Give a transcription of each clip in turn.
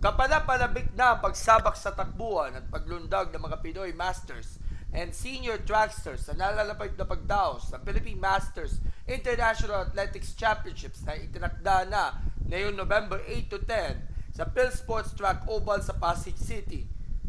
Kapalapalabik na ang pagsabak sa takbuhan at paglundag ng mga Pinoy Masters and Senior Dragsters sa nalalapit na pagdaos ng Philippine Masters International Athletics Championships na itinakda na ngayong November 8 to 10 sa Phil Sports Track Oval sa Pasig City.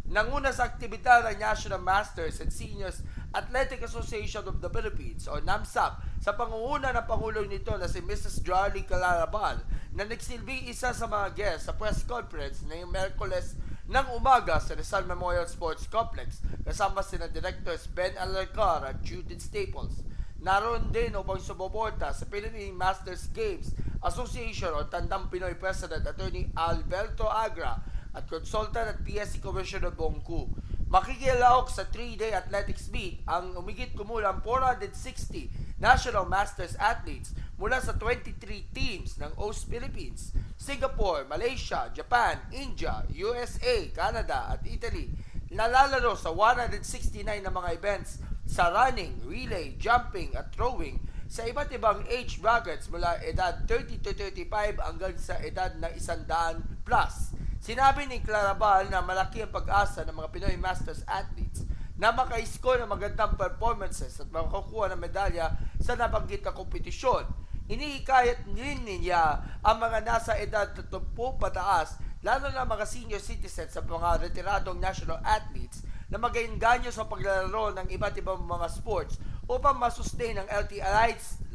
Nanguna sa aktibidad ang National Masters and Seniors Athletic Association of the Philippines o NAMSAP sa pangunguna ng Pangulo nito na si Mrs. Jolie Calarabal na nagsilbing isa sa mga guests sa press conference ngayong Merkules ng umaga sa Rizal Memorial Sports Complex kasama sina Directors Ben Alarcar at Judith Staples. Naroon din upang sumuporta sa Philippine Masters Games Association o Tandang Pinoy President Attorney Alberto Agra at Consultant at PSC Commissioner Bongku. Makikilaok sa 3-day athletics meet ang umigit kumulang 460 National Masters athletes mula sa 23 teams ng host Philippines, Singapore, Malaysia, Japan, India, USA, Canada at Italy. Nalalaro sa 169 na mga events sa running, relay, jumping at throwing sa iba't ibang age brackets mula edad 30 to 35 hanggang sa edad na 100 plus. Sinabi ni Clarabal na malaki ang pag-asa ng mga Pinoy Masters athletes na maka-score ng magandang performances at makakuha ng medalya sa nabanggit na kompetisyon. Inihikayat din niya ang mga nasa edad 30 pataas, lalo na mga senior citizens sa mga retiradong national athletes na mag-enganyo sa paglalaro ng iba't ibang mga sports upang masustain ang healthy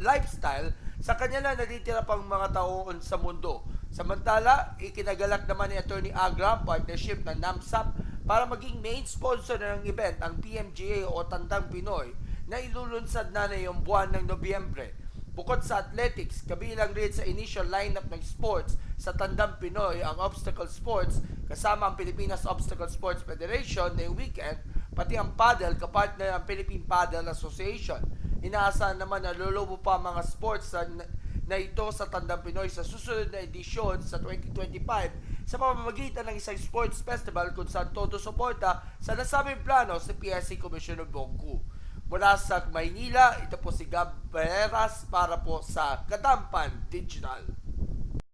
lifestyle sa kanya na natitira pang mga taon sa mundo. Samantala, ikinagalak naman ni Attorney Agra ang partnership ng NAMSAP para maging main sponsor ng event ang PMGA o Tandang Pinoy na ilulunsad na ngayong buwan ng Nobyembre. Bukod sa athletics, kabilang rin sa initial lineup ng sports sa Tandang Pinoy ang obstacle sports kasama ang Pilipinas Obstacle Sports Federation ngayong weekend, pati ang paddle kapartner ang Philippine Paddle Association. Inaasahan naman na lulubo pa mga sports na ito sa Tandang Pinoy sa susunod na edisyon sa 2025 sa pamamagitan ng isang sports festival kung saan todo suporta sa nasabing plano si PSC Commissioner Bongku. Mula sa Maynila, ito po si Gab Pereras para po sa Kadampan Digital.